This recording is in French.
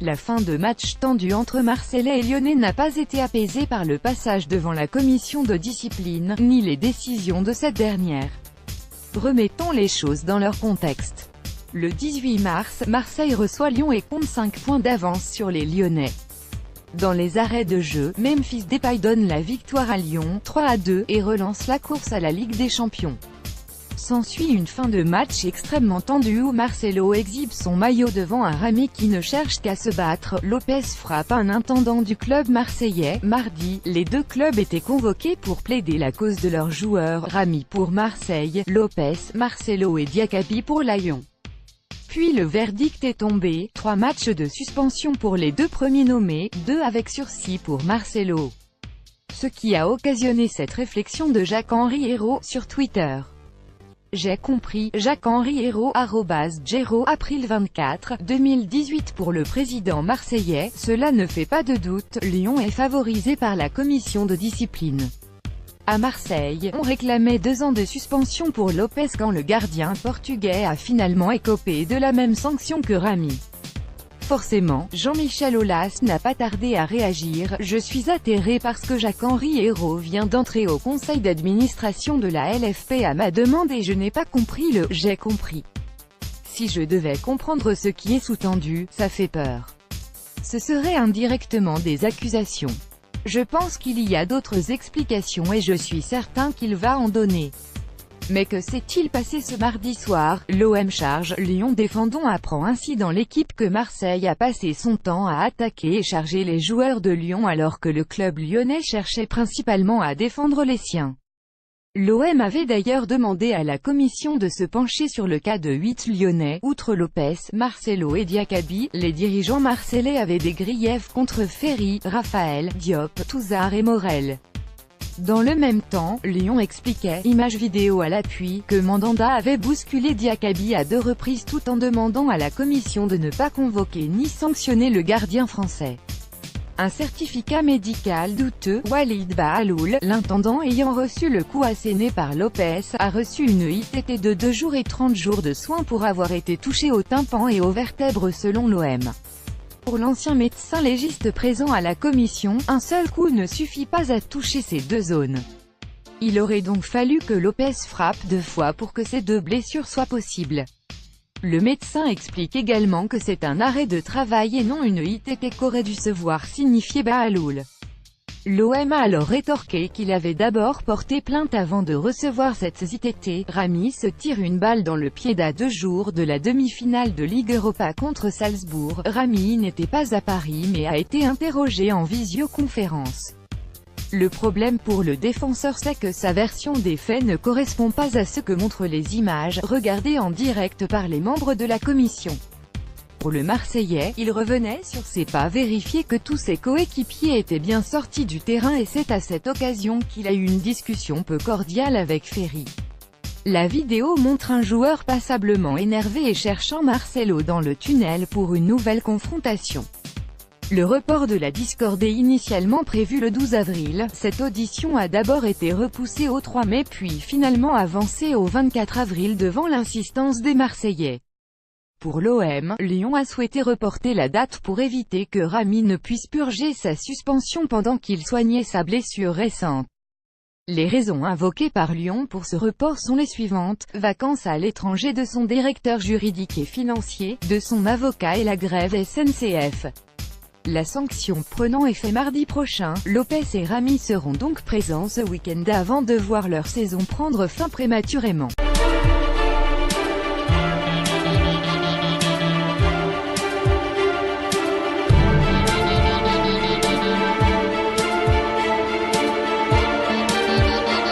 La fin de match tendu entre Marseillais et Lyonnais n'a pas été apaisée par le passage devant la commission de discipline, ni les décisions de cette dernière. Remettons les choses dans leur contexte. Le 18 mars, Marseille reçoit Lyon et compte 5 points d'avance sur les Lyonnais. Dans les arrêts de jeu, Memphis Depay donne la victoire à Lyon, 3-2, et relance la course à la Ligue des Champions. S'ensuit une fin de match extrêmement tendue où Marcelo exhibe son maillot devant un Rami qui ne cherche qu'à se battre. Lopez frappe un intendant du club marseillais. Mardi, les deux clubs étaient convoqués pour plaider la cause de leurs joueurs, Rami pour Marseille, Lopez, Marcelo et Diakabi pour Lyon. Puis le verdict est tombé, 3 matchs de suspension pour les deux premiers nommés, 2 avec sursis pour Marcelo. Ce qui a occasionné cette réflexion de Jacques-Henri Hérault sur Twitter. J'ai compris, Jacques-Henri Hérault, @Géraud, April 24, 2018. Pour le président marseillais, cela ne fait pas de doute, Lyon est favorisé par la commission de discipline. À Marseille, on réclamait 2 ans de suspension pour Lopez quand le gardien portugais a finalement écopé de la même sanction que Rami. Forcément, Jean-Michel Aulas n'a pas tardé à réagir. Je suis atterré parce que Jacques-Henri Hérault vient d'entrer au conseil d'administration de la LFP à ma demande et je n'ai pas compris le « j'ai compris ». Si je devais comprendre ce qui est sous-tendu, ça fait peur. Ce serait indirectement des accusations. Je pense qu'il y a d'autres explications et je suis certain qu'il va en donner. Mais que s'est-il passé ce mardi soir? L'OM charge, Lyon défendons apprend ainsi dans l'équipe que Marseille a passé son temps à attaquer et charger les joueurs de Lyon alors que le club lyonnais cherchait principalement à défendre les siens. L'OM avait d'ailleurs demandé à la commission de se pencher sur le cas de 8 Lyonnais. Outre Lopez, Marcelo et Diakabi, les dirigeants marseillais avaient des griefs contre Ferry, Raphaël, Diop, Touzard et Morel. Dans le même temps, Lyon expliquait, images vidéo à l'appui, que Mandanda avait bousculé Diakabi à 2 reprises tout en demandant à la commission de ne pas convoquer ni sanctionner le gardien français. Un certificat médical douteux. Walid Bahaloul, l'intendant ayant reçu le coup asséné par Lopez, a reçu une ITT de 2 jours et 30 jours de soins pour avoir été touché au tympan et aux vertèbres selon l'OM. Pour l'ancien médecin légiste présent à la commission, un seul coup ne suffit pas à toucher ces 2 zones. Il aurait donc fallu que Lopez frappe 2 fois pour que ces 2 blessures soient possibles. Le médecin explique également que c'est un arrêt de travail et non une ITT qu'aurait dû se voir signifier Bahaloul. L'OM a alors rétorqué qu'il avait d'abord porté plainte avant de recevoir cette ITT. Rami se tire une balle dans le pied à 2 jours de la demi-finale de Ligue Europa contre Salzbourg. Rami n'était pas à Paris mais a été interrogé en visioconférence. Le problème pour le défenseur c'est que sa version des faits ne correspond pas à ce que montrent les images, regardées en direct par les membres de la commission. Pour le Marseillais, il revenait sur ses pas vérifier que tous ses coéquipiers étaient bien sortis du terrain et c'est à cette occasion qu'il a eu une discussion peu cordiale avec Ferry. La vidéo montre un joueur passablement énervé et cherchant Marcelo dans le tunnel pour une nouvelle confrontation. Le report de la discorde est initialement prévu le 12 avril, cette audition a d'abord été repoussée au 3 mai puis finalement avancée au 24 avril devant l'insistance des Marseillais. Pour l'OM, Lyon a souhaité reporter la date pour éviter que Rami ne puisse purger sa suspension pendant qu'il soignait sa blessure récente. Les raisons invoquées par Lyon pour ce report sont les suivantes: vacances à l'étranger de son directeur juridique et financier, de son avocat et la grève SNCF. La sanction prenant effet mardi prochain, Lopez et Rami seront donc présents ce week-end avant de voir leur saison prendre fin prématurément.